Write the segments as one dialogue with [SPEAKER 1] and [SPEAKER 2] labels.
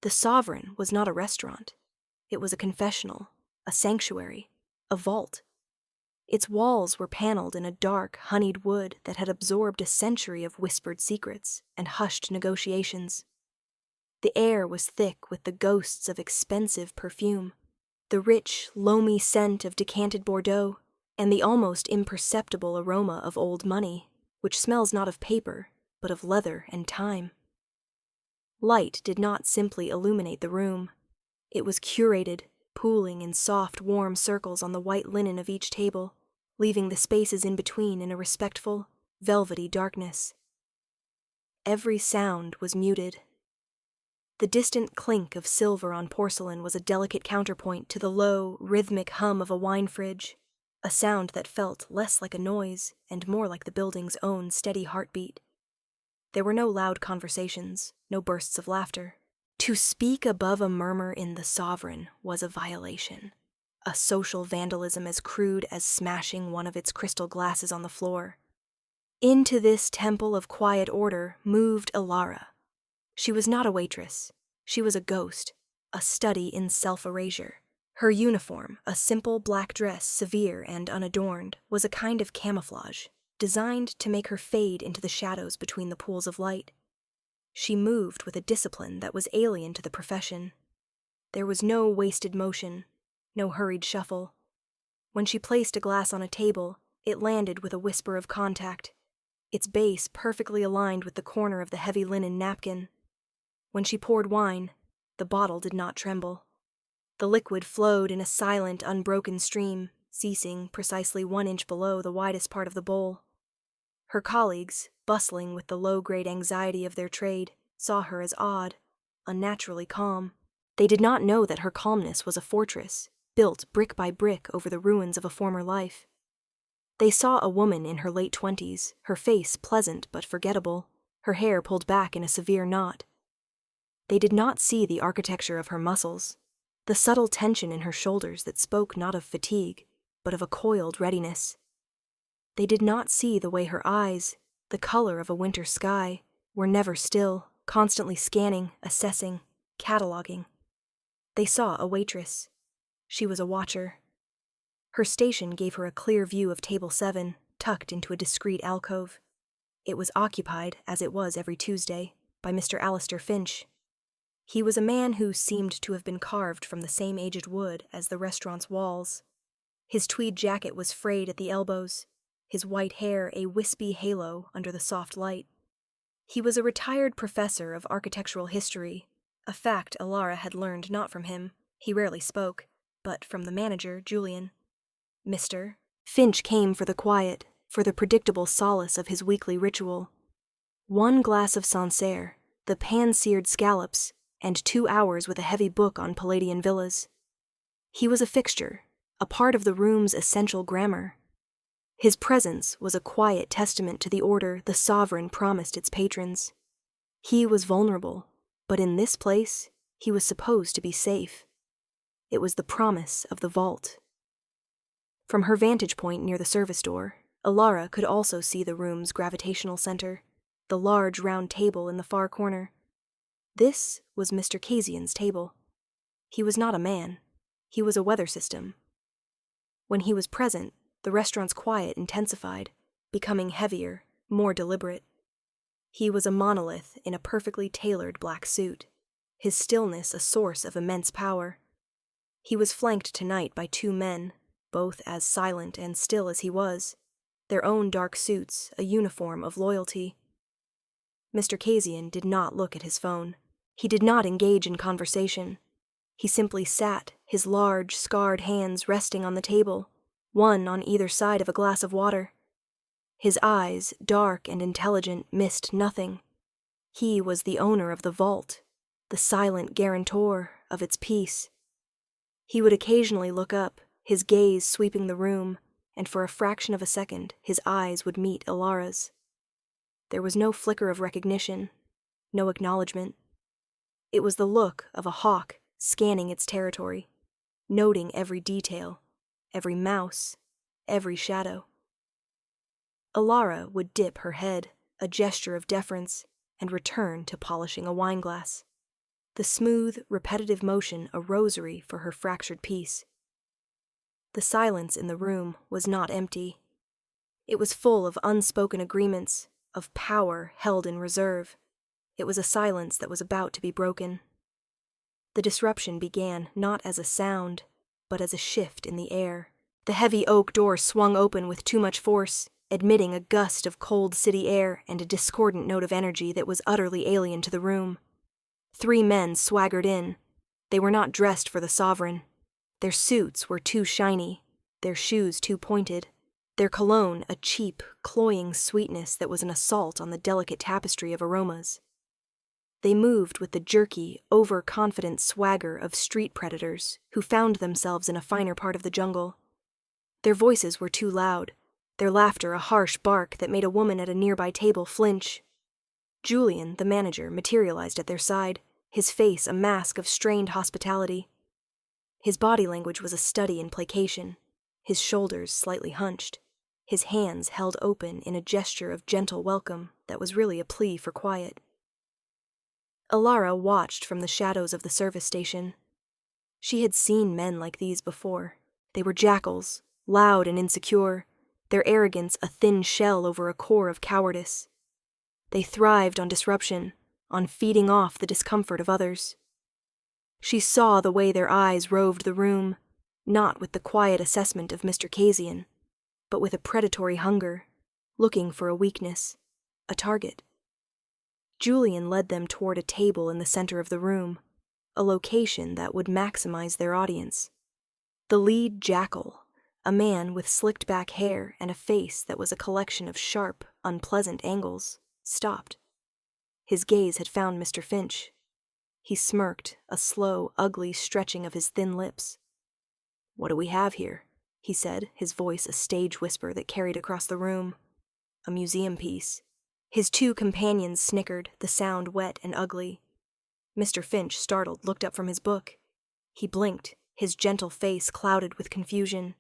[SPEAKER 1] The Sovereign was not a restaurant. It was a confessional, a sanctuary, a vault. Its walls were paneled in a dark, honeyed wood that had absorbed a century of whispered secrets and hushed negotiations. The air was thick with the ghosts of expensive perfume, the rich, loamy scent of decanted Bordeaux, and the almost imperceptible aroma of old money, which smells not of paper, but of leather and time. Light did not simply illuminate the room. It was curated, pooling in soft, warm circles on the white linen of each table, leaving the spaces in between in a respectful, velvety darkness. Every sound was muted. The distant clink of silver on porcelain was a delicate counterpoint to the low, rhythmic hum of a wine fridge, a sound that felt less like a noise and more like the building's own steady heartbeat. There were no loud conversations, no bursts of laughter. To speak above a murmur in the Sovereign was a violation, a social vandalism as crude as smashing one of its crystal glasses on the floor. Into this temple of quiet order moved Alara. She was not a waitress. She was a ghost, a study in self-erasure. Her uniform, a simple black dress, severe and unadorned, was a kind of camouflage, designed to make her fade into the shadows between the pools of light. She moved with a discipline that was alien to the profession. There was no wasted motion, no hurried shuffle. When she placed a glass on a table, it landed with a whisper of contact, its base perfectly aligned with the corner of the heavy linen napkin. When she poured wine, the bottle did not tremble. The liquid flowed in a silent, unbroken stream, ceasing precisely 1 inch below the widest part of the bowl. Her colleagues, bustling with the low-grade anxiety of their trade, saw her as odd, unnaturally calm. They did not know that her calmness was a fortress, built brick by brick over the ruins of a former life. They saw a woman in her late 20s, her face pleasant but forgettable, her hair pulled back in a severe knot. They did not see the architecture of her muscles, the subtle tension in her shoulders that spoke not of fatigue, but of a coiled readiness. They did not see the way her eyes, the color of a winter sky, were never still, constantly scanning, assessing, cataloging. They saw a waitress. She was a watcher. Her station gave her a clear view of Table 7, tucked into a discreet alcove. It was occupied, as it was every Tuesday, by Mr. Alistair Finch. He was a man who seemed to have been carved from the same aged wood as the restaurant's walls. His tweed jacket was frayed at the elbows, his white hair a wispy halo under the soft light. He was a retired professor of architectural history, a fact Alara had learned not from him, he rarely spoke, but from the manager, Julian. Mr. Finch came for the quiet, for the predictable solace of his weekly ritual. 1 glass of Sancerre, the pan-seared scallops, and 2 hours with a heavy book on Palladian villas. He was a fixture, a part of the room's essential grammar. His presence was a quiet testament to the order the Sovereign promised its patrons. He was vulnerable, but in this place, he was supposed to be safe. It was the promise of the vault. From her vantage point near the service door, Alara could also see the room's gravitational center, the large round table in the far corner. This was Mr. Casian's table. He was not a man. He was a weather system. When he was present, the restaurant's quiet intensified, becoming heavier, more deliberate. He was a monolith in a perfectly tailored black suit, his stillness a source of immense power. He was flanked tonight by 2 men, both as silent and still as he was, their own dark suits a uniform of loyalty. Mr. Casian did not look at his phone. He did not engage in conversation. He simply sat, his large, scarred hands resting on the table, one on either side of a glass of water. His eyes, dark and intelligent, missed nothing. He was the owner of the vault, the silent guarantor of its peace. He would occasionally look up, his gaze sweeping the room, and for a fraction of a second his eyes would meet Alara's. There was no flicker of recognition, no acknowledgement. It was the look of a hawk scanning its territory, noting every detail, every mouse, every shadow. Alara would dip her head, a gesture of deference, and return to polishing a wineglass. the smooth, repetitive motion a rosary for her fractured peace. The silence in the room was not empty. It was full of unspoken agreements, of power held in reserve. It was a silence that was about to be broken. The disruption began not as a sound, but as a shift in the air. The heavy oak door swung open with too much force, admitting a gust of cold city air and a discordant note of energy that was utterly alien to the room. 3 men swaggered in. They were not dressed for the sovereign. Their suits were too shiny, their shoes too pointed, their cologne a cheap, cloying sweetness that was an assault on the delicate tapestry of aromas. They moved with the jerky, overconfident swagger of street predators who found themselves in a finer part of the jungle. Their voices were too loud, their laughter a harsh bark that made a woman at a nearby table flinch. Julian, the manager, materialized at their side, his face a mask of strained hospitality. His body language was a study in placation, his shoulders slightly hunched, his hands held open in a gesture of gentle welcome that was really a plea for quiet. Alara watched from the shadows of the service station. She had seen men like these before. They were jackals, loud and insecure, their arrogance a thin shell over a core of cowardice. They thrived on disruption, on feeding off the discomfort of others. She saw the way their eyes roved the room, not with the quiet assessment of Mr. Kasian, but with a predatory hunger, looking for a weakness, a target. Julian led them toward a table in the center of the room, a location that would maximize their audience. The lead jackal, a man with slicked back hair and a face that was a collection of sharp, unpleasant angles, stopped. His gaze had found Mr. Finch. He smirked, a slow, ugly stretching of his thin lips. "What do we have here?" he said, his voice a stage whisper that carried across the room. "A museum piece." His 2 companions snickered, the sound wet and ugly. Mr. Finch, startled, looked up from his book. He blinked, his gentle face clouded with confusion.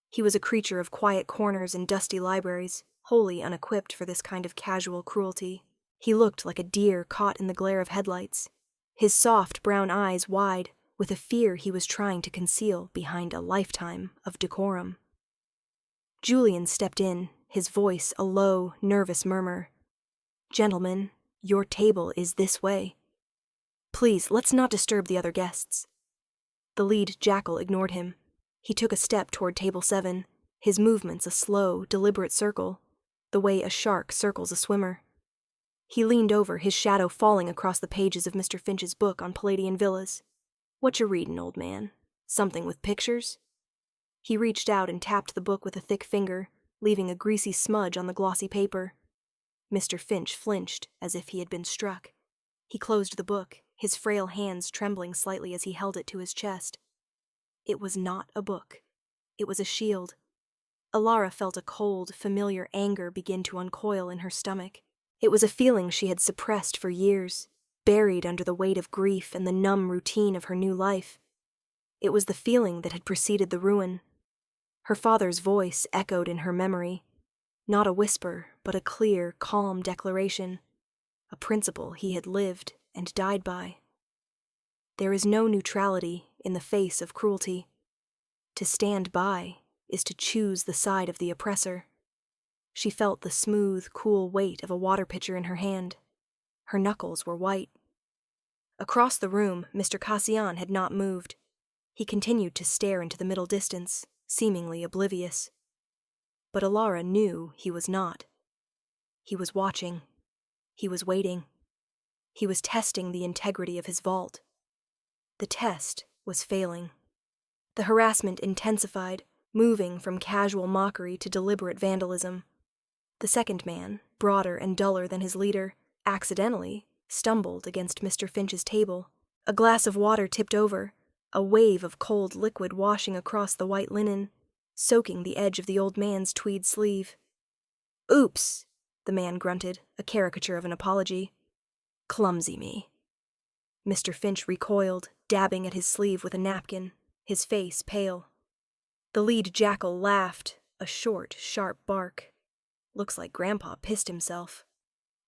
[SPEAKER 1] He was a creature of quiet corners and dusty libraries, wholly unequipped for this kind of casual cruelty. He looked like a deer caught in the glare of headlights, his soft brown eyes wide, with a fear he was trying to conceal behind a lifetime of decorum. Julian stepped in, his voice a low, nervous murmur. "Gentlemen, your table is this way. Please, let's not disturb the other guests." The lead jackal ignored him. He took a step toward table 7, his movements a slow, deliberate circle, the way a shark circles a swimmer. He leaned over, his shadow falling across the pages of Mr. Finch's book on Palladian villas. "What you readin', old man? Something with pictures?" He reached out and tapped the book with a thick finger, leaving a greasy smudge on the glossy paper. Mr. Finch flinched as if he had been struck. He closed the book, his frail hands trembling slightly as he held it to his chest. It was not a book. It was a shield. Alara felt a cold, familiar anger begin to uncoil in her stomach. It was a feeling she had suppressed for years, buried under the weight of grief and the numb routine of her new life. It was the feeling that had preceded the ruin. Her father's voice echoed in her memory, not a whisper, but a clear, calm declaration, a principle he had lived and died by. There is no neutrality in the face of cruelty. To stand by is to choose the side of the oppressor. She felt the smooth, cool weight of a water pitcher in her hand. Her knuckles were white. Across the room, Mr. Kasian had not moved. He continued to stare into the middle distance, seemingly oblivious. But Alara knew he was not. He was watching. He was waiting. He was testing the integrity of his vault. The test was failing. The harassment intensified, moving from casual mockery to deliberate vandalism. The second man, broader and duller than his leader, accidentally stumbled against Mr. Finch's table. A glass of water tipped over, a wave of cold liquid washing across the white linen, soaking the edge of the old man's tweed sleeve. "Oops," the man grunted, a caricature of an apology. "Clumsy me." Mr. Finch recoiled, dabbing at his sleeve with a napkin, his face pale. The lead jackal laughed, a short, sharp bark. "Looks like Grandpa pissed himself."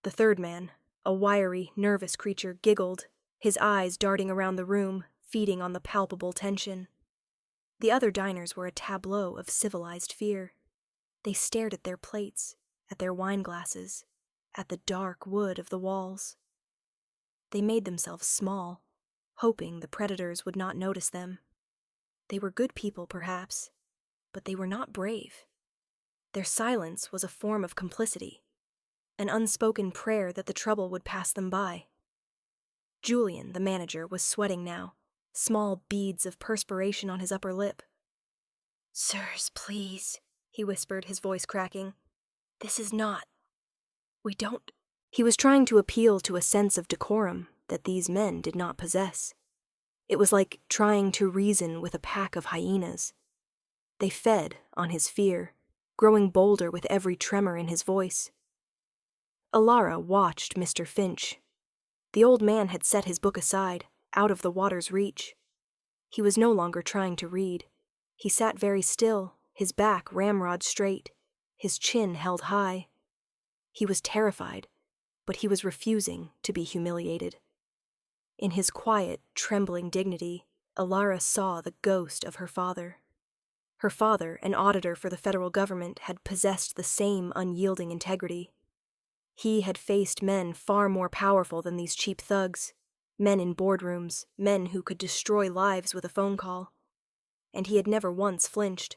[SPEAKER 1] The third man, a wiry, nervous creature, giggled, his eyes darting around the room, feeding on the palpable tension. The other diners were a tableau of civilized fear. They stared at their plates, at their wine glasses, at the dark wood of the walls. They made themselves small, hoping the predators would not notice them. They were good people, perhaps, but they were not brave. Their silence was a form of complicity, an unspoken prayer that the trouble would pass them by. Julian, the manager, was sweating now, small beads of perspiration on his upper lip. "Sirs, please," he whispered, his voice cracking. "This is not... We don't..." He was trying to appeal to a sense of decorum that these men did not possess. It was like trying to reason with a pack of hyenas. They fed on his fear, growing bolder with every tremor in his voice. Alara watched Mr. Finch. The old man had set his book aside, out of the water's reach. He was no longer trying to read. He sat very still, his back ramrod straight, his chin held high. He was terrified, but he was refusing to be humiliated. In his quiet, trembling dignity, Alara saw the ghost of her father. Her father, an auditor for the federal government, had possessed the same unyielding integrity. He had faced men far more powerful than these cheap thugs, men in boardrooms, men who could destroy lives with a phone call. And he had never once flinched.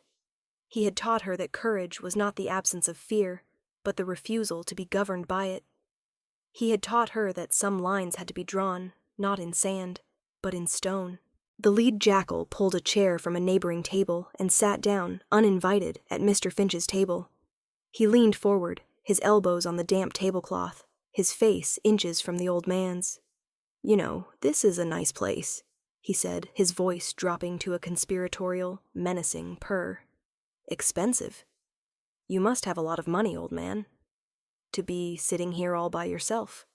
[SPEAKER 1] He had taught her that courage was not the absence of fear, but the refusal to be governed by it. He had taught her that some lines had to be drawn, not in sand, but in stone. The lead jackal pulled a chair from a neighboring table and sat down, uninvited, at Mr. Finch's table. He leaned forward, his elbows on the damp tablecloth, his face inches from the old man's. "You know, this is a nice place," he said, his voice dropping to a conspiratorial, menacing purr. "Expensive. You must have a lot of money, old man, to be sitting here all by yourself.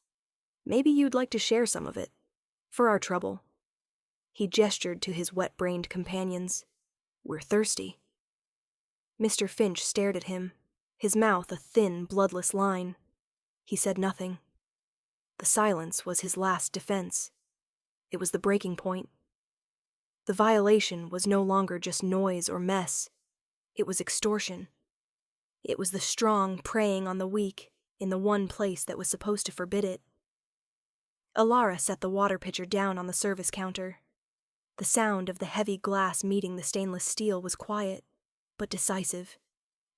[SPEAKER 1] Maybe you'd like to share some of it, for our trouble." He gestured to his wet-brained companions. "We're thirsty." Mr. Finch stared at him, his mouth a thin, bloodless line. He said nothing. The silence was his last defense. It was the breaking point. The violation was no longer just noise or mess. It was extortion. It was the strong preying on the weak in the one place that was supposed to forbid it. Alara set the water pitcher down on the service counter. The sound of the heavy glass meeting the stainless steel was quiet, but decisive.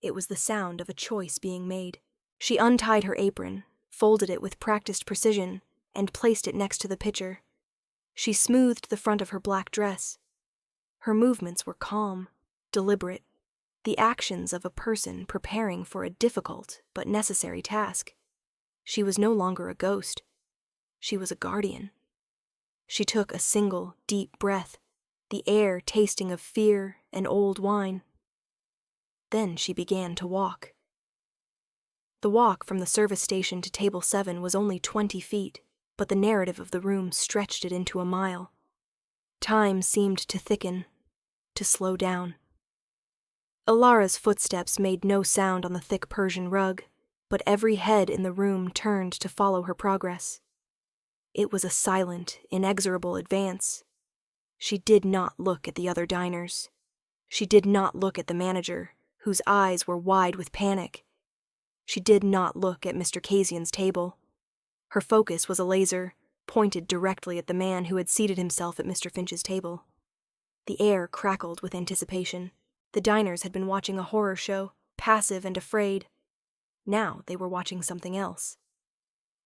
[SPEAKER 1] It was the sound of a choice being made. She untied her apron, folded it with practiced precision, and placed it next to the pitcher. She smoothed the front of her black dress. Her movements were calm, deliberate, the actions of a person preparing for a difficult but necessary task. She was no longer a ghost. She was a guardian. She took a single, deep breath, the air tasting of fear and old wine. Then she began to walk. The walk from the service station to Table 7 was only 20 feet, but the narrative of the room stretched it into a mile. Time seemed to thicken, to slow down. Alara's footsteps made no sound on the thick Persian rug, but every head in the room turned to follow her progress. It was a silent, inexorable advance. She did not look at the other diners. She did not look at the manager, whose eyes were wide with panic. She did not look at Mr. Casian's table. Her focus was a laser, pointed directly at the man who had seated himself at Mr. Finch's table. The air crackled with anticipation. The diners had been watching a horror show, passive and afraid. Now they were watching something else.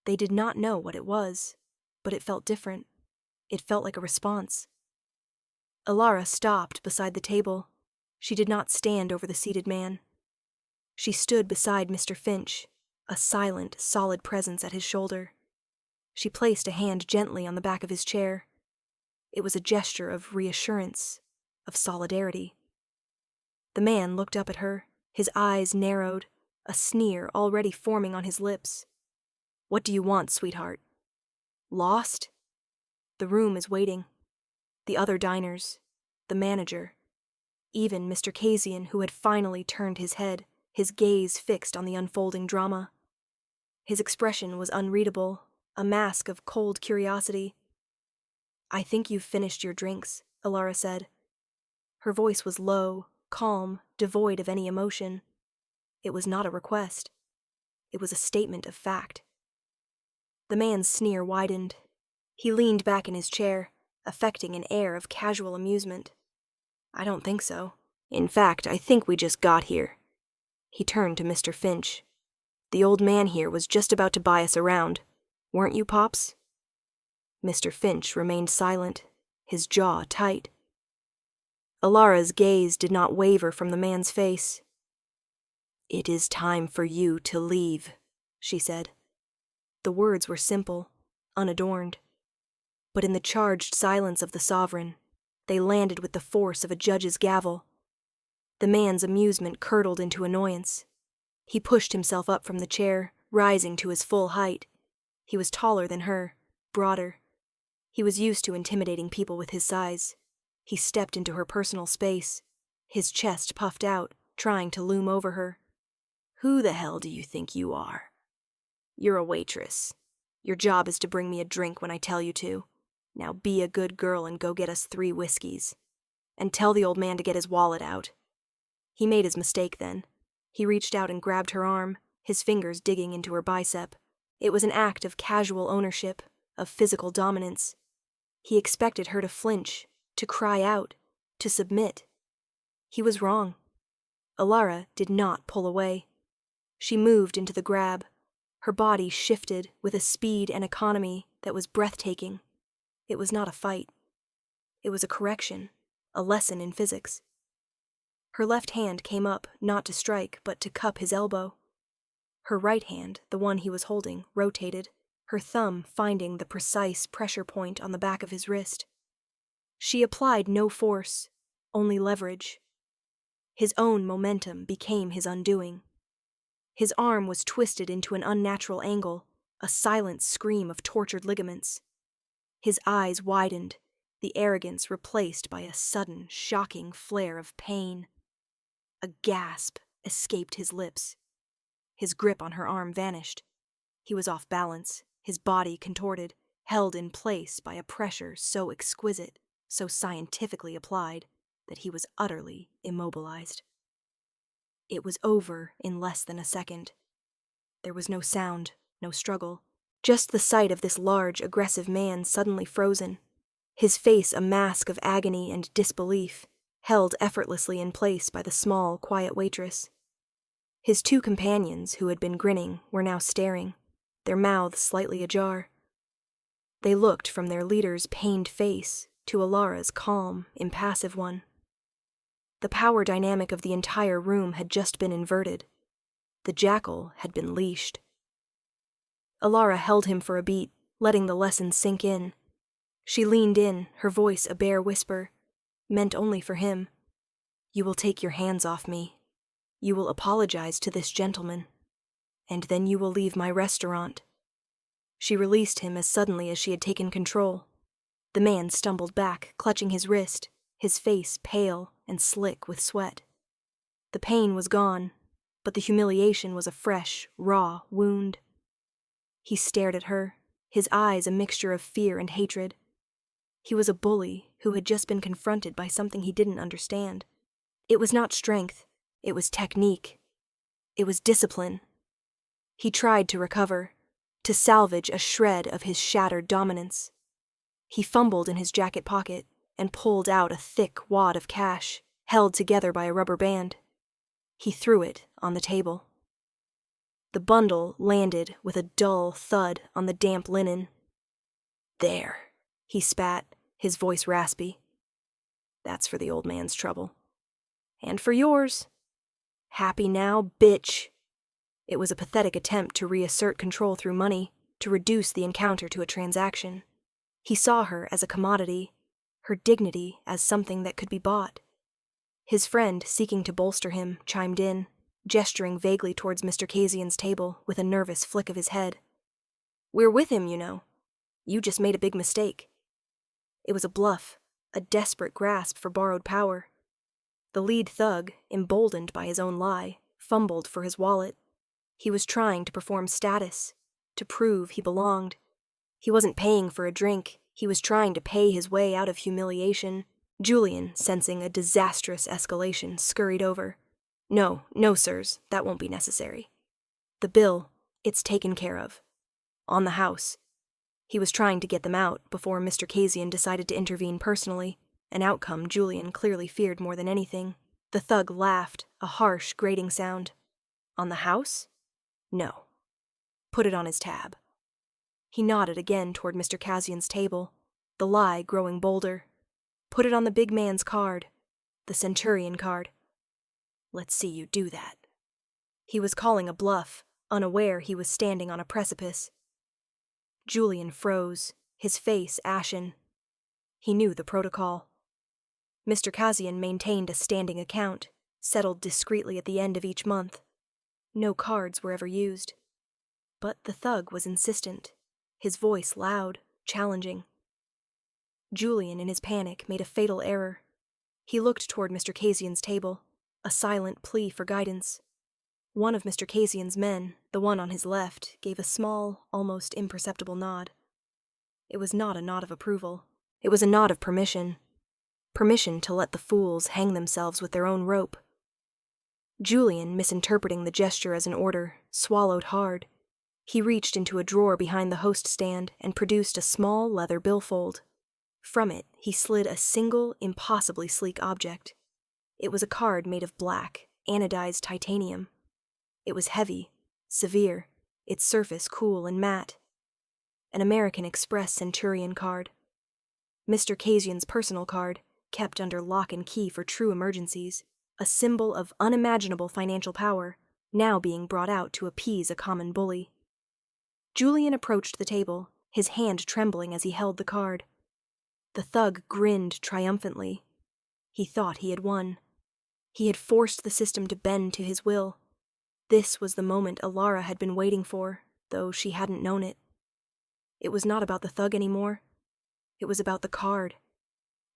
[SPEAKER 1] They did not know what it was, but it felt different. It felt like a response. Alara stopped beside the table. She did not stand over the seated man. She stood beside Mr. Finch, a silent, solid presence at his shoulder. She placed a hand gently on the back of his chair. It was a gesture of reassurance, of solidarity. The man looked up at her, his eyes narrowed, a sneer already forming on his lips. "What do you want, sweetheart? Lost? The room is waiting. The other diners, the manager, even Mr. Casian, who had finally turned his head, his gaze fixed on the unfolding drama. His expression was unreadable, a mask of cold curiosity. I think you've finished your drinks, Alara said. Her voice was low, calm, devoid of any emotion. It was not a request. It was a statement of fact. The man's sneer widened. He leaned back in his chair, affecting an air of casual amusement. I don't think so. In fact, I think we just got here. He turned to Mr. Finch. The old man here was just about to buy us around. Weren't you, Pops? Mr. Finch remained silent, his jaw tight. Alara's gaze did not waver from the man's face. It is time for you to leave, she said. The words were simple, unadorned. But in the charged silence of the sovereign, they landed with the force of a judge's gavel. The man's amusement curdled into annoyance. He pushed himself up from the chair, rising to his full height. He was taller than her, broader. He was used to intimidating people with his size. He stepped into her personal space, his chest puffed out, trying to loom over her. Who the hell do you think you are? You're a waitress. Your job is to bring me a drink when I tell you to. Now be a good girl and go get us 3 whiskeys. And tell the old man to get his wallet out. He made his mistake then. He reached out and grabbed her arm, his fingers digging into her bicep. It was an act of casual ownership, of physical dominance. He expected her to flinch, to cry out, to submit. He was wrong. Alara did not pull away. She moved into the grab. Her body shifted with a speed and economy that was breathtaking. It was not a fight. It was a correction, a lesson in physics. Her left hand came up, not to strike, but to cup his elbow. Her right hand, the one he was holding, rotated, her thumb finding the precise pressure point on the back of his wrist. She applied no force, only leverage. His own momentum became his undoing. His arm was twisted into an unnatural angle, a silent scream of tortured ligaments. His eyes widened, the arrogance replaced by a sudden, shocking flare of pain. A gasp escaped his lips. His grip on her arm vanished. He was off balance, his body contorted, held in place by a pressure so exquisite, so scientifically applied, that he was utterly immobilized. It was over in less than a second. There was no sound, no struggle, just the sight of this large, aggressive man suddenly frozen, his face a mask of agony and disbelief, held effortlessly in place by the small, quiet waitress. His 2 companions, who had been grinning, were now staring, their mouths slightly ajar. They looked from their leader's pained face to Alara's calm, impassive one. The power dynamic of the entire room had just been inverted. The jackal had been leashed. Alara held him for a beat, letting the lesson sink in. She leaned in, her voice a bare whisper, meant only for him. You will take your hands off me. You will apologize to this gentleman. And then you will leave my restaurant. She released him as suddenly as she had taken control. The man stumbled back, clutching his wrist, his face pale and slick with sweat. The pain was gone, but the humiliation was a fresh, raw wound. He stared at her, his eyes a mixture of fear and hatred. He was a bully who had just been confronted by something he didn't understand. It was not strength, it was technique. It was discipline. He tried to recover, to salvage a shred of his shattered dominance. He fumbled in his jacket pocket and pulled out a thick wad of cash, held together by a rubber band. He threw it on the table. The bundle landed with a dull thud on the damp linen. There, he spat, his voice raspy. That's for the old man's trouble. And for yours. Happy now, bitch. It was a pathetic attempt to reassert control through money, to reduce the encounter to a transaction. He saw her as a commodity, her dignity as something that could be bought. His friend, seeking to bolster him, chimed in, gesturing vaguely towards Mr. Casian's table with a nervous flick of his head. We're with him, you know. You just made a big mistake. It was a bluff, a desperate grasp for borrowed power. The lead thug, emboldened by his own lie, fumbled for his wallet. He was trying to perform status, to prove he belonged. He wasn't paying for a drink, He was trying to pay his way out of humiliation. Julian, sensing a disastrous escalation, scurried over. No, sirs, that won't be necessary. The bill, it's taken care of. On the house. He was trying to get them out before Mr. Casian decided to intervene personally, an outcome Julian clearly feared more than anything. The thug laughed, a harsh, grating sound. On the house? No. Put it on his tab. He nodded again toward Mr. Casian's table, the lie growing bolder. Put it on the big man's card, the Centurion card. Let's see you do that. He was calling a bluff, unaware he was standing on a precipice. Julian froze, his face ashen. He knew the protocol. Mr. Casian maintained a standing account, settled discreetly at the end of each month. No cards were ever used. But the thug was insistent, his voice loud, challenging. Julian, in his panic, made a fatal error. He looked toward Mr. Casian's table, a silent plea for guidance. One of Mr. Casian's men, the one on his left, gave a small, almost imperceptible nod. It was not a nod of approval. It was a nod of permission. Permission to let the fools hang themselves with their own rope. Julian, misinterpreting the gesture as an order, swallowed hard. He reached into a drawer behind the host stand and produced a small leather billfold. From it, he slid a single, impossibly sleek object. It was a card made of black, anodized titanium. It was heavy, severe, its surface cool and matte. An American Express Centurion card. Mr. Casian's personal card, kept under lock and key for true emergencies, a symbol of unimaginable financial power, now being brought out to appease a common bully. Julian approached the table, his hand trembling as he held the card. The thug grinned triumphantly. He thought he had won. He had forced the system to bend to his will. This was the moment Alara had been waiting for, though she hadn't known it. It was not about the thug anymore. It was about the card.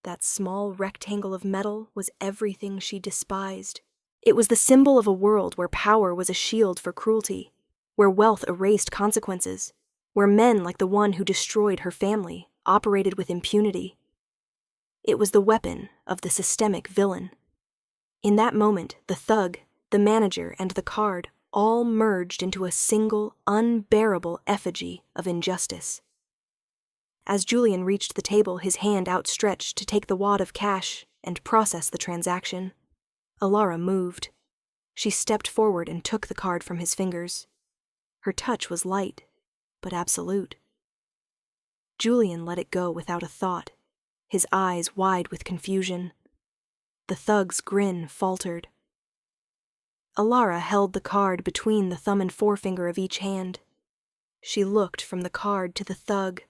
[SPEAKER 1] That small rectangle of metal was everything she despised. It was the symbol of a world where power was a shield for cruelty, where wealth erased consequences, where men like the one who destroyed her family operated with impunity. It was the weapon of the systemic villain. In that moment, the thug, the manager, and the card all merged into a single, unbearable effigy of injustice. As Julian reached the table, his hand outstretched to take the wad of cash and process the transaction, Alara moved. She stepped forward and took the card from his fingers. Her touch was light, but absolute. Julian let it go without a thought, his eyes wide with confusion. The thug's grin faltered. Alara held the card between the thumb and forefinger of each hand. She looked from the card to the thug,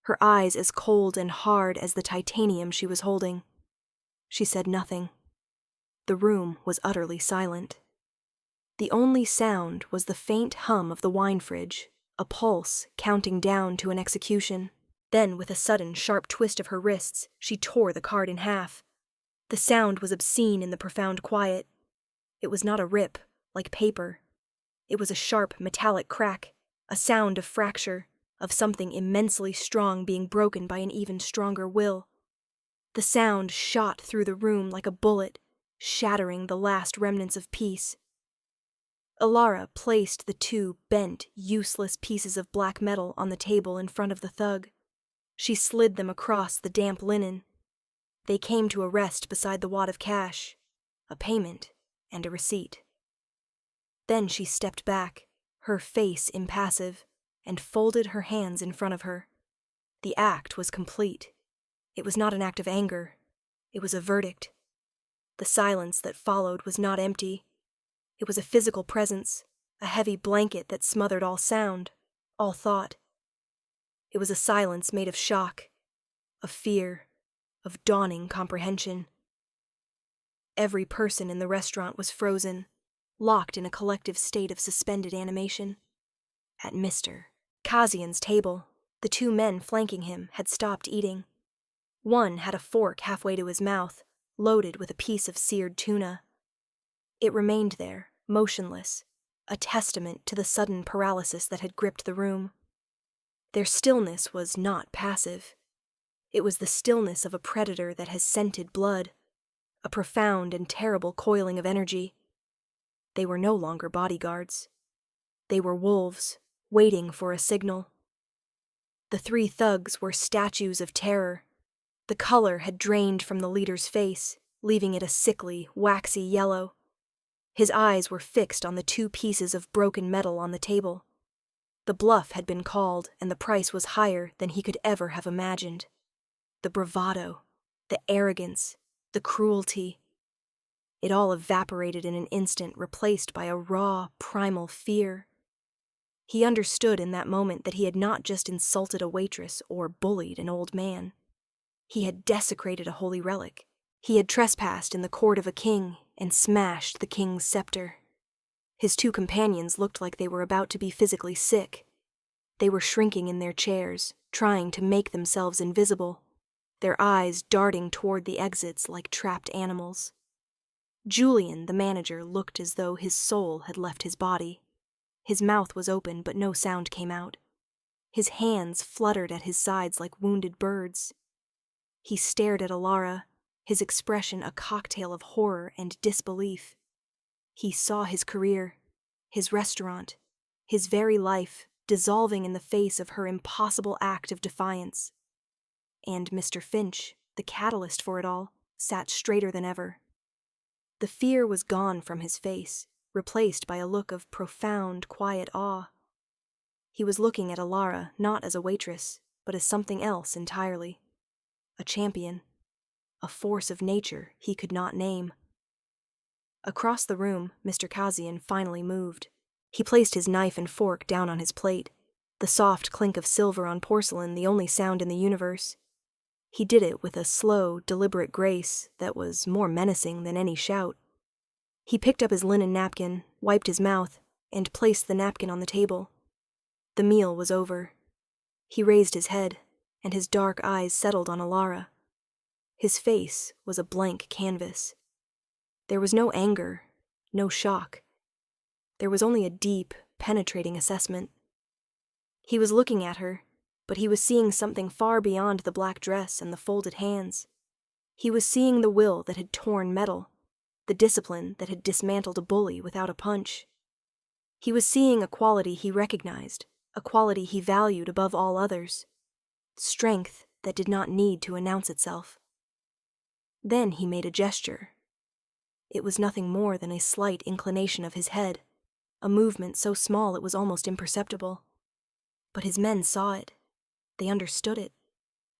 [SPEAKER 1] her eyes as cold and hard as the titanium she was holding. She said nothing. The room was utterly silent. The only sound was the faint hum of the wine fridge, a pulse counting down to an execution. Then, with a sudden, sharp twist of her wrists, she tore the card in half. The sound was obscene in the profound quiet. It was not a rip, like paper. It was a sharp, metallic crack, a sound of fracture, of something immensely strong being broken by an even stronger will. The sound shot through the room like a bullet, shattering the last remnants of peace. Alara placed the two bent, useless pieces of black metal on the table in front of the thug. She slid them across the damp linen. They came to a rest beside the wad of cash, a payment, and a receipt. Then she stepped back, her face impassive, and folded her hands in front of her. The act was complete. It was not an act of anger. It was a verdict. The silence that followed was not empty. It was a physical presence, a heavy blanket that smothered all sound, all thought. It was a silence made of shock, of fear, of dawning comprehension. Every person in the restaurant was frozen, locked in a collective state of suspended animation. At Mr. Casian's table, the two men flanking him had stopped eating. One had a fork halfway to his mouth, loaded with a piece of seared tuna. It remained there, motionless, a testament to the sudden paralysis that had gripped the room. Their stillness was not passive. It was the stillness of a predator that has scented blood, a profound and terrible coiling of energy. They were no longer bodyguards. They were wolves, waiting for a signal. The three thugs were statues of terror. The color had drained from the leader's face, leaving it a sickly, waxy yellow. His eyes were fixed on the two pieces of broken metal on the table. The bluff had been called, and the price was higher than he could ever have imagined. The bravado, the arrogance, the cruelty. It all evaporated in an instant, replaced by a raw, primal fear. He understood in that moment that he had not just insulted a waitress or bullied an old man. He had desecrated a holy relic. He had trespassed in the court of a king and smashed the king's scepter. His two companions looked like they were about to be physically sick. They were shrinking in their chairs, trying to make themselves invisible, their eyes darting toward the exits like trapped animals. Julian, the manager, looked as though his soul had left his body. His mouth was open, but no sound came out. His hands fluttered at his sides like wounded birds. He stared at Alara, his expression a cocktail of horror and disbelief. He saw his career, his restaurant, his very life dissolving in the face of her impossible act of defiance. And Mr. Finch, the catalyst for it all, sat straighter than ever. The fear was gone from his face, replaced by a look of profound, quiet awe. He was looking at Alara not as a waitress, but as something else entirely. A champion. A force of nature he could not name. Across the room, Mr. Kazian finally moved. He placed his knife and fork down on his plate, the soft clink of silver on porcelain the only sound in the universe. He did it with a slow, deliberate grace that was more menacing than any shout. He picked up his linen napkin, wiped his mouth, and placed the napkin on the table. The meal was over. He raised his head, and his dark eyes settled on Alara. His face was a blank canvas. There was no anger, no shock. There was only a deep, penetrating assessment. He was looking at her, but he was seeing something far beyond the black dress and the folded hands. He was seeing the will that had torn metal, the discipline that had dismantled a bully without a punch. He was seeing a quality he recognized, a quality he valued above all others. Strength that did not need to announce itself. Then he made a gesture. It was nothing more than a slight inclination of his head, a movement so small it was almost imperceptible. But his men saw it. They understood it.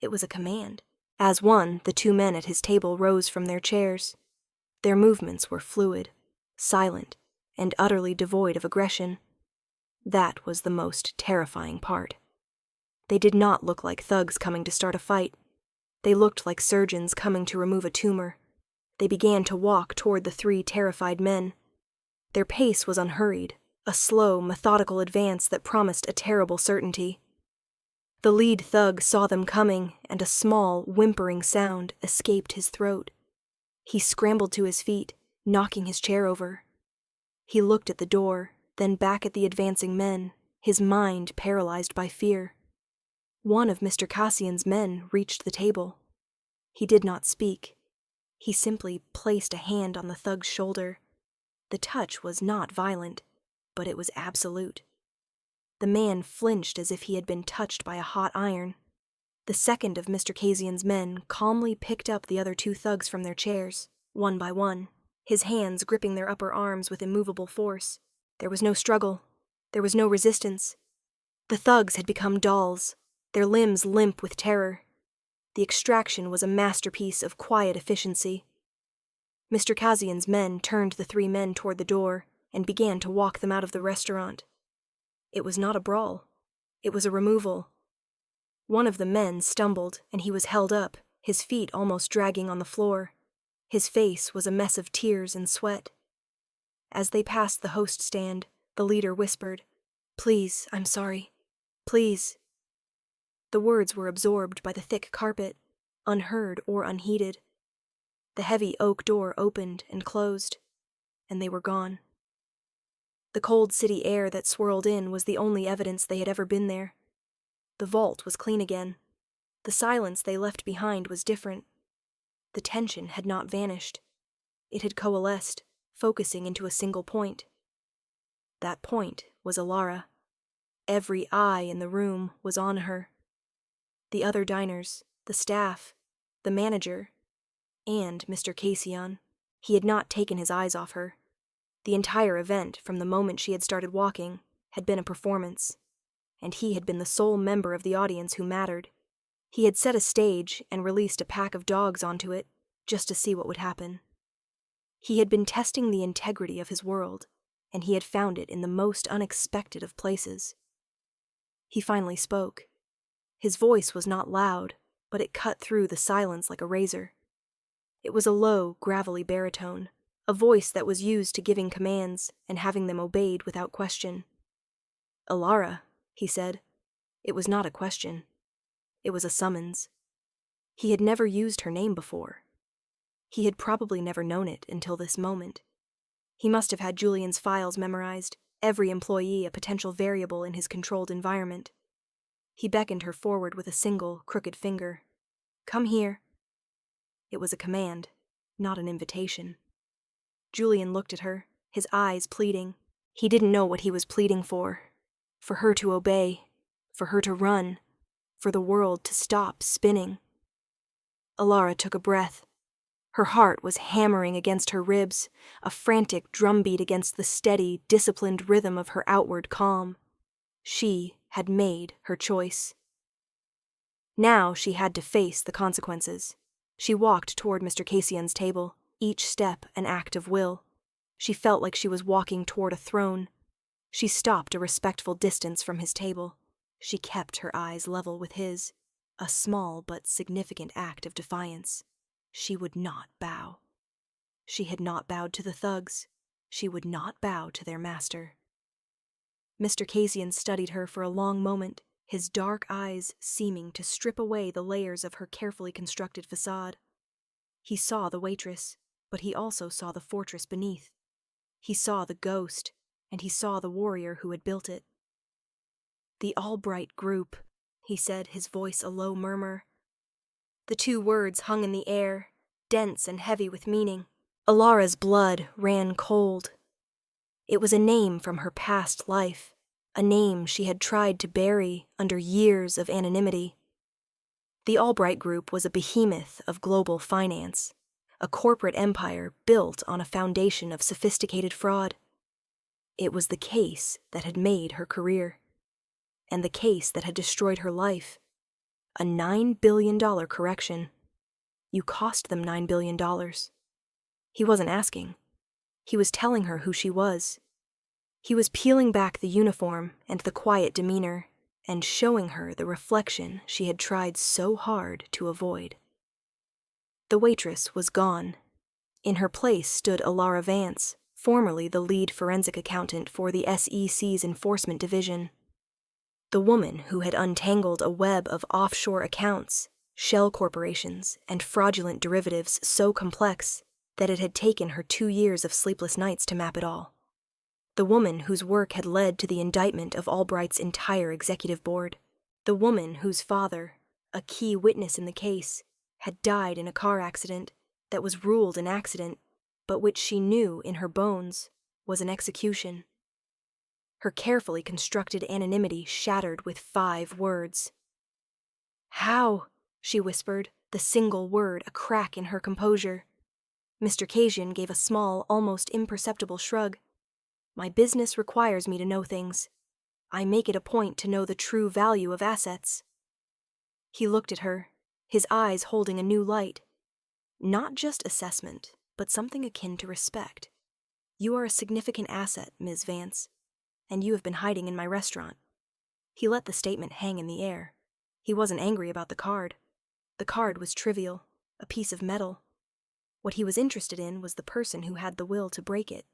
[SPEAKER 1] It was a command. As one, the two men at his table rose from their chairs. Their movements were fluid, silent, and utterly devoid of aggression. That was the most terrifying part. They did not look like thugs coming to start a fight. They looked like surgeons coming to remove a tumor. They began to walk toward the three terrified men. Their pace was unhurried, a slow, methodical advance that promised a terrible certainty. The lead thug saw them coming, and a small, whimpering sound escaped his throat. He scrambled to his feet, knocking his chair over. He looked at the door, then back at the advancing men, his mind paralyzed by fear. One of Mr. Cassian's men reached the table. He did not speak. He simply placed a hand on the thug's shoulder. The touch was not violent, but it was absolute. The man flinched as if he had been touched by a hot iron. The second of Mr. Cassian's men calmly picked up the other two thugs from their chairs, one by one, his hands gripping their upper arms with immovable force. There was no struggle. There was no resistance. The thugs had become dolls, their limbs limp with terror. The extraction was a masterpiece of quiet efficiency. Mr. Cassian's men turned the three men toward the door and began to walk them out of the restaurant. It was not a brawl. It was a removal. One of the men stumbled, and he was held up, his feet almost dragging on the floor. His face was a mess of tears and sweat. As they passed the host stand, the leader whispered, "Please, I'm sorry. Please." The words were absorbed by the thick carpet, unheard or unheeded. The heavy oak door opened and closed, and they were gone. The cold city air that swirled in was the only evidence they had ever been there. The vault was clean again. The silence they left behind was different. The tension had not vanished. It had coalesced, focusing into a single point. That point was Alara. Every eye in the room was on her. The other diners, the staff, the manager, and Mr. Casion. He had not taken his eyes off her. The entire event, from the moment she had started walking, had been a performance, and he had been the sole member of the audience who mattered. He had set a stage and released a pack of dogs onto it, just to see what would happen. He had been testing the integrity of his world, and he had found it in the most unexpected of places. He finally spoke. His voice was not loud, but it cut through the silence like a razor. It was a low, gravelly baritone, a voice that was used to giving commands and having them obeyed without question. "Alara," he said. It was not a question. It was a summons. He had never used her name before. He had probably never known it until this moment. He must have had Julian's files memorized, every employee a potential variable in his controlled environment. He beckoned her forward with a single, crooked finger. "Come here." It was a command, not an invitation. Julian looked at her, his eyes pleading. He didn't know what he was pleading for. For her to obey, for her to run, for the world to stop spinning. Alara took a breath. Her heart was hammering against her ribs, a frantic drumbeat against the steady, disciplined rhythm of her outward calm. She had made her choice. Now she had to face the consequences. She walked toward Mr. Casion's table, each step an act of will. She felt like she was walking toward a throne. She stopped a respectful distance from his table. She kept her eyes level with his, a small but significant act of defiance. She would not bow. She had not bowed to the thugs. She would not bow to their master. Mr. Casion studied her for a long moment, his dark eyes seeming to strip away the layers of her carefully constructed facade. He saw the waitress, but he also saw the fortress beneath. He saw the ghost, and he saw the warrior who had built it. "The Albright group," he said, his voice a low murmur. The two words hung in the air, dense and heavy with meaning. Alara's blood ran cold. It was a name from her past life, a name she had tried to bury under years of anonymity. The Albright Group was a behemoth of global finance, a corporate empire built on a foundation of sophisticated fraud. It was the case that had made her career, and the case that had destroyed her life. A $9 billion correction. You cost them $9 billion. He wasn't asking. He was telling her who she was. He was peeling back the uniform and the quiet demeanor and showing her the reflection she had tried so hard to avoid. The waitress was gone. In her place stood Alara Vance, formerly the lead forensic accountant for the SEC's Enforcement Division. The woman who had untangled a web of offshore accounts, shell corporations, and fraudulent derivatives so complex that it had taken her 2 years of sleepless nights to map it all. The woman whose work had led to the indictment of Albright's entire executive board. The woman whose father, a key witness in the case, had died in a car accident that was ruled an accident, but which she knew in her bones was an execution. Her carefully constructed anonymity shattered with 5 words. "How?" she whispered, the single word a crack in her composure. Mr. Casion gave a small, almost imperceptible shrug. "My business requires me to know things. I make it a point to know the true value of assets." He looked at her, his eyes holding a new light. Not just assessment, but something akin to respect. "You are a significant asset, Ms. Vance, and you have been hiding in my restaurant." He let the statement hang in the air. He wasn't angry about the card. The card was trivial, a piece of metal. What he was interested in was the person who had the will to break it.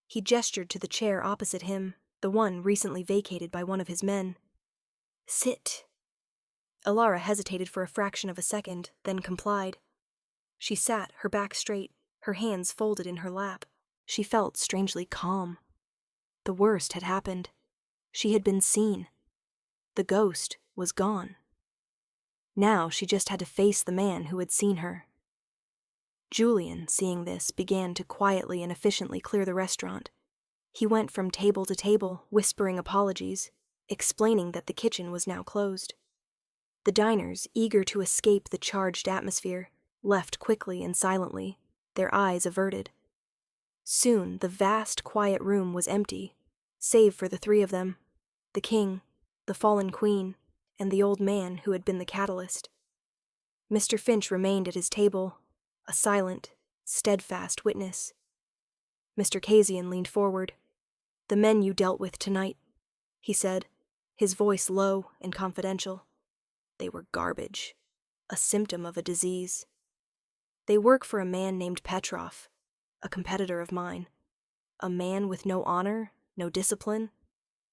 [SPEAKER 1] He gestured to the chair opposite him, the one recently vacated by one of his men. "Sit." Alara hesitated for a fraction of a second, then complied. She sat, her back straight, her hands folded in her lap. She felt strangely calm. The worst had happened. She had been seen. The ghost was gone. Now she just had to face the man who had seen her. Julian, seeing this, began to quietly and efficiently clear the restaurant. He went from table to table, whispering apologies, explaining that the kitchen was now closed. The diners, eager to escape the charged atmosphere, left quickly and silently, their eyes averted. Soon the vast, quiet room was empty, save for the three of them, the king, the fallen queen, and the old man who had been the catalyst. Mr. Finch remained at his table, a silent, steadfast witness. Mr. Casian leaned forward. "The men you dealt with tonight," he said, his voice low and confidential. "They were garbage, a symptom of a disease. They work for a man named Petrov, a competitor of mine. A man with no honor, no discipline.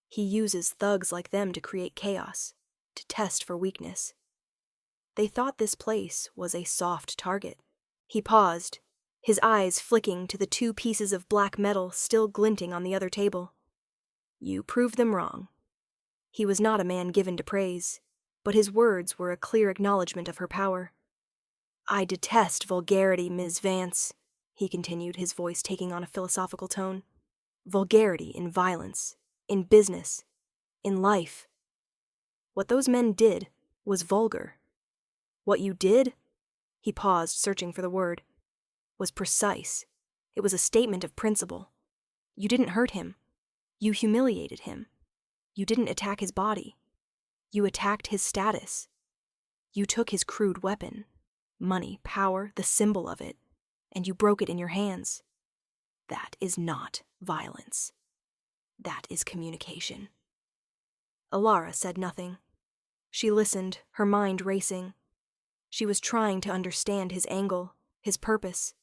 [SPEAKER 1] He uses thugs like them to create chaos, to test for weakness. They thought this place was a soft target." He paused, his eyes flicking to the 2 pieces of black metal still glinting on the other table. "You proved them wrong." He was not a man given to praise, but his words were a clear acknowledgement of her power. "I detest vulgarity, Ms. Vance," he continued, his voice taking on a philosophical tone. "Vulgarity in violence, in business, in life. What those men did was vulgar. What you did," he paused, searching for the word, "was precise. It was a statement of principle. You didn't hurt him. You humiliated him. You didn't attack his body. You attacked his status. You took his crude weapon, money, power, the symbol of it, and you broke it in your hands. That is not violence. That is communication." Alara said nothing. She listened, her mind racing. She was trying to understand his angle, his purpose.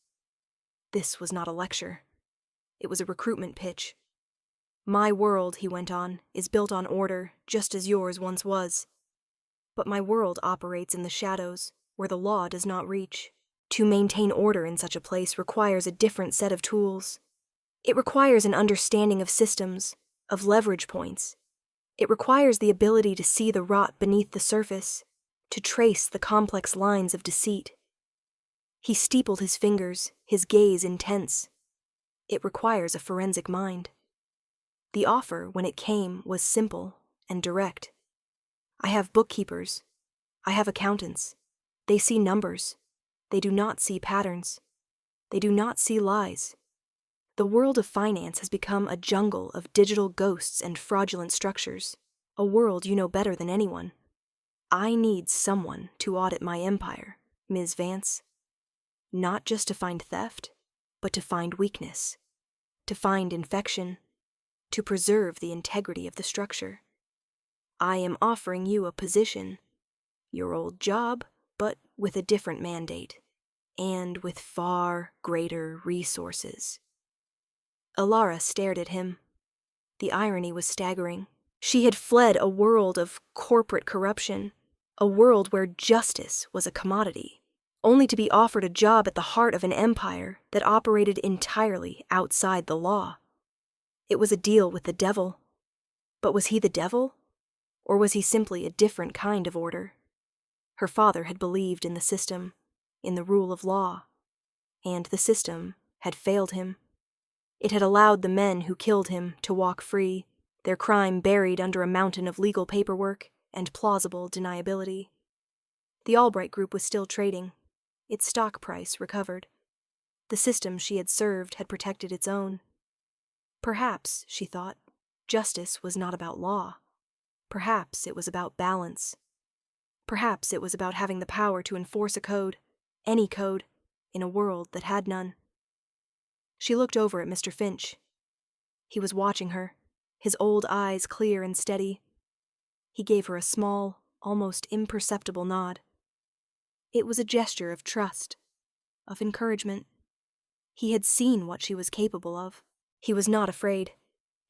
[SPEAKER 1] This was not a lecture. It was a recruitment pitch. "My world," he went on, "is built on order, just as yours once was. But my world operates in the shadows, where the law does not reach. To maintain order in such a place requires a different set of tools. It requires an understanding of systems, of leverage points. It requires the ability to see the rot beneath the surface, to trace the complex lines of deceit." He steepled his fingers, his gaze intense. "It requires a forensic mind." The offer, when it came, was simple and direct. "I have bookkeepers. I have accountants. They see numbers. They do not see patterns. They do not see lies. The world of finance has become a jungle of digital ghosts and fraudulent structures, a world you know better than anyone. I need someone to audit my empire, Ms. Vance. Not just to find theft, but to find weakness, to find infection, to preserve the integrity of the structure. I am offering you a position, your old job, but with a different mandate, and with far greater resources." Alara stared at him. The irony was staggering. She had fled a world of corporate corruption, a world where justice was a commodity, only to be offered a job at the heart of an empire that operated entirely outside the law. It was a deal with the devil. But was he the devil? Or was he simply a different kind of order? Her father had believed in the system, in the rule of law, and the system had failed him. It had allowed the men who killed him to walk free, their crime buried under a mountain of legal paperwork and plausible deniability. The Albright Group was still trading. Its stock price recovered. The system she had served had protected its own. Perhaps, she thought, justice was not about law. Perhaps it was about balance. Perhaps it was about having the power to enforce a code, any code, in a world that had none. She looked over at Mr. Finch. He was watching her, his old eyes clear and steady. He gave her a small, almost imperceptible nod. It was a gesture of trust, of encouragement. He had seen what she was capable of. He was not afraid.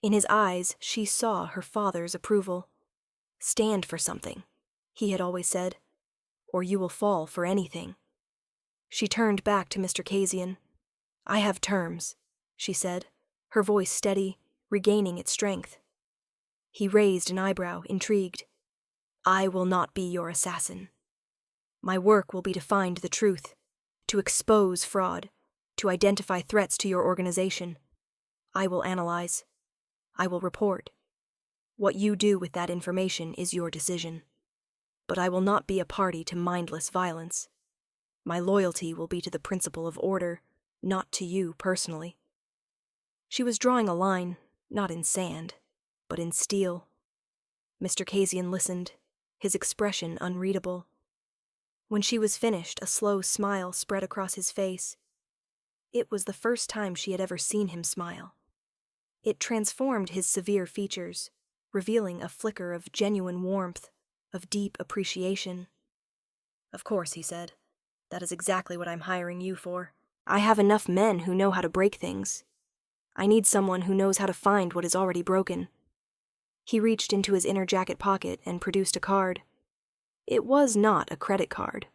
[SPEAKER 1] In his eyes, she saw her father's approval. "Stand for something," he had always said, "or you will fall for anything." She turned back to Mr. Casian. "I have terms," she said, her voice steady, regaining its strength. He raised an eyebrow, intrigued. "I will not be your assassin. My work will be to find the truth, to expose fraud, to identify threats to your organization. I will analyze. I will report. What you do with that information is your decision. But I will not be a party to mindless violence. My loyalty will be to the principle of order, not to you personally. She was drawing a line, not in sand, but in steel. Mr. Kasian listened, his expression unreadable. When she was finished, a slow smile spread across his face. It was the first time she had ever seen him smile. It transformed his severe features, revealing a flicker of genuine warmth, of deep appreciation. "Of course," he said. "That is exactly what I'm hiring you for. I have enough men who know how to break things. I need someone who knows how to find what is already broken." He reached into his inner jacket pocket and produced a card. It was not a credit card.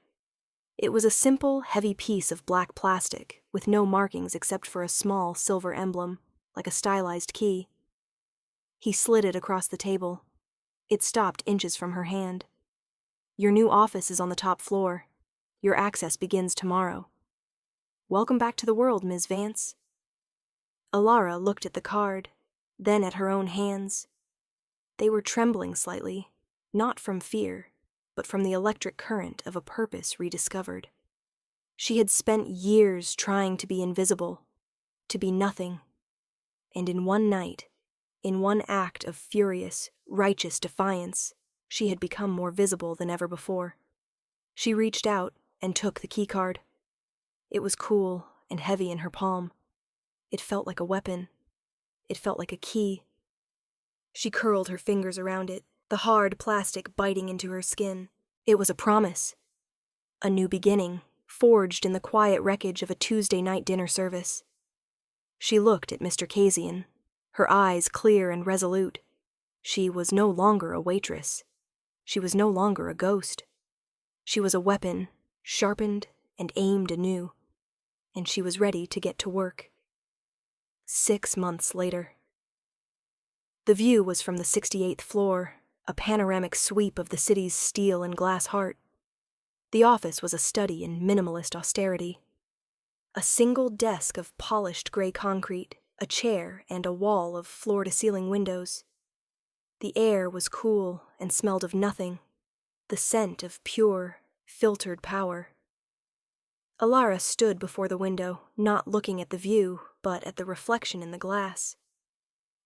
[SPEAKER 1] It was a simple, heavy piece of black plastic, with no markings except for a small silver emblem, like a stylized key. He slid it across the table. It stopped inches from her hand. "Your new office is on the top floor. Your access begins tomorrow. Welcome back to the world, Ms. Vance." Alara looked at the card, then at her own hands. They were trembling slightly, not from fear, but from the electric current of a purpose rediscovered. She had spent years trying to be invisible, to be nothing. And in one night, in one act of furious, righteous defiance, she had become more visible than ever before. She reached out and took the keycard. It was cool and heavy in her palm. It felt like a weapon. It felt like a key. She curled her fingers around it, the hard plastic biting into her skin. It was a promise. A new beginning, forged in the quiet wreckage of a Tuesday night dinner service. She looked at Mr. Kasian, her eyes clear and resolute. She was no longer a waitress. She was no longer a ghost. She was a weapon, sharpened and aimed anew. And she was ready to get to work. 6 months later. The view was from the 68th floor, a panoramic sweep of the city's steel and glass heart. The office was a study in minimalist austerity. A single desk of polished gray concrete, a chair, and a wall of floor-to-ceiling windows. The air was cool and smelled of nothing, the scent of pure, filtered power. Alara stood before the window, not looking at the view, but at the reflection in the glass.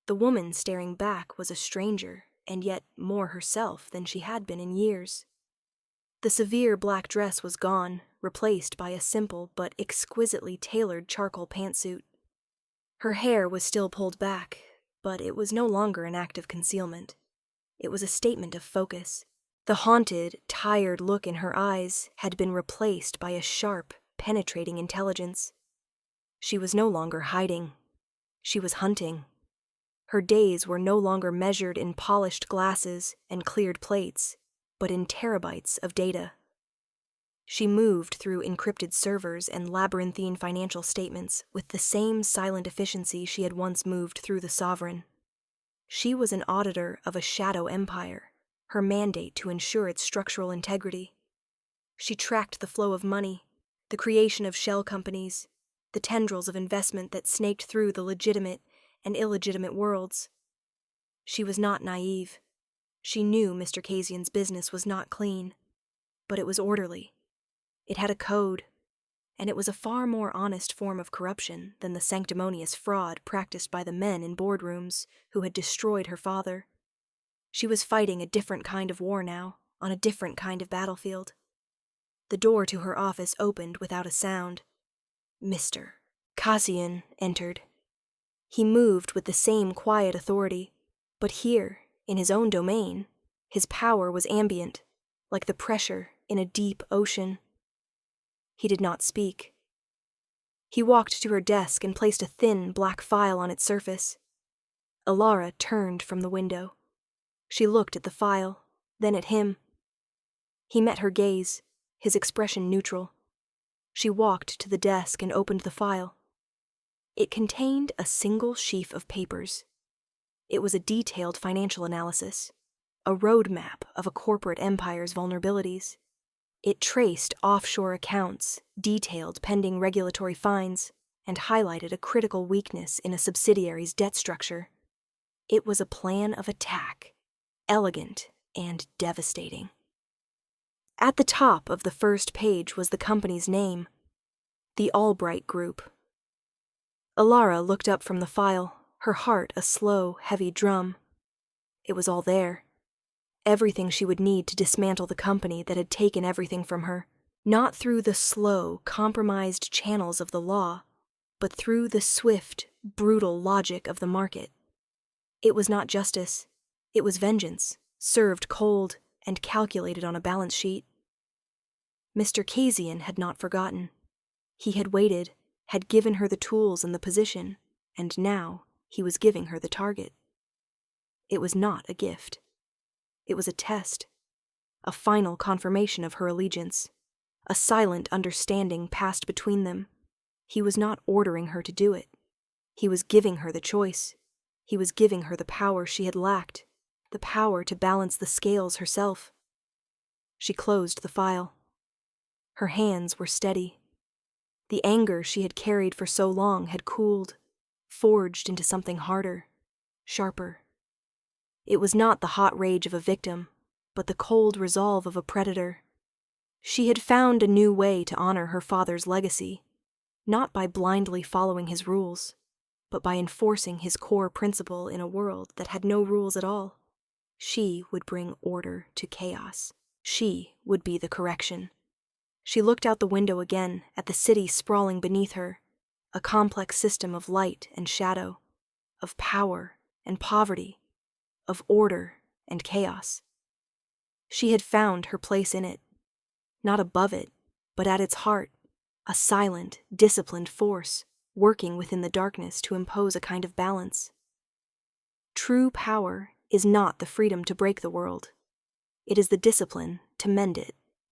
[SPEAKER 1] The woman staring back was a stranger, and yet more herself than she had been in years. The severe black dress was gone, replaced by a simple but exquisitely tailored charcoal pantsuit. Her hair was still pulled back, but it was no longer an act of concealment. It was a statement of focus. The haunted, tired look in her eyes had been replaced by a sharp, penetrating intelligence. She was no longer hiding. She was hunting. Her days were no longer measured in polished glasses and cleared plates, but in terabytes of data. She moved through encrypted servers and labyrinthine financial statements with the same silent efficiency she had once moved through the Sovereign. She was an auditor of a shadow empire, her mandate to ensure its structural integrity. She tracked the flow of money, the creation of shell companies, the tendrils of investment that snaked through the legitimate and illegitimate worlds. She was not naive. She knew Mr. Kasian's business was not clean, but it was orderly. It had a code, and it was a far more honest form of corruption than the sanctimonious fraud practiced by the men in boardrooms who had destroyed her father. She was fighting a different kind of war now, on a different kind of battlefield. The door to her office opened without a sound. Mr. Kasian entered. He moved with the same quiet authority, but here, in his own domain, his power was ambient, like the pressure in a deep ocean. He did not speak. He walked to her desk and placed a thin black file on its surface. Alara turned from the window. She looked at the file, then at him. He met her gaze, his expression neutral. She walked to the desk and opened the file. It contained a single sheaf of papers. It was a detailed financial analysis, a roadmap of a corporate empire's vulnerabilities. It traced offshore accounts, detailed pending regulatory fines, and highlighted a critical weakness in a subsidiary's debt structure. It was a plan of attack, elegant and devastating. At the top of the first page was the company's name, the Albright Group. Alara looked up from the file, her heart a slow, heavy drum. It was all there. Everything she would need to dismantle the company that had taken everything from her, not through the slow, compromised channels of the law, but through the swift, brutal logic of the market. It was not justice. It was vengeance, served cold and calculated on a balance sheet. Mr. Kasian had not forgotten. He had waited, had given her the tools and the position, and now he was giving her the target. It was not a gift. It was a test, a final confirmation of her allegiance. A silent understanding passed between them. He was not ordering her to do it. He was giving her the choice. He was giving her the power she had lacked, the power to balance the scales herself. She closed the file. Her hands were steady. The anger she had carried for so long had cooled, forged into something harder, sharper. It was not the hot rage of a victim, but the cold resolve of a predator. She had found a new way to honor her father's legacy, not by blindly following his rules, but by enforcing his core principle in a world that had no rules at all. She would bring order to chaos. She would be the correction. She looked out the window again at the city sprawling beneath her, a complex system of light and shadow, of power and poverty, of order and chaos. She had found her place in it, not above it, but at its heart, a silent, disciplined force, working within the darkness to impose a kind of balance. True power is not the freedom to break the world. It is the discipline to mend it.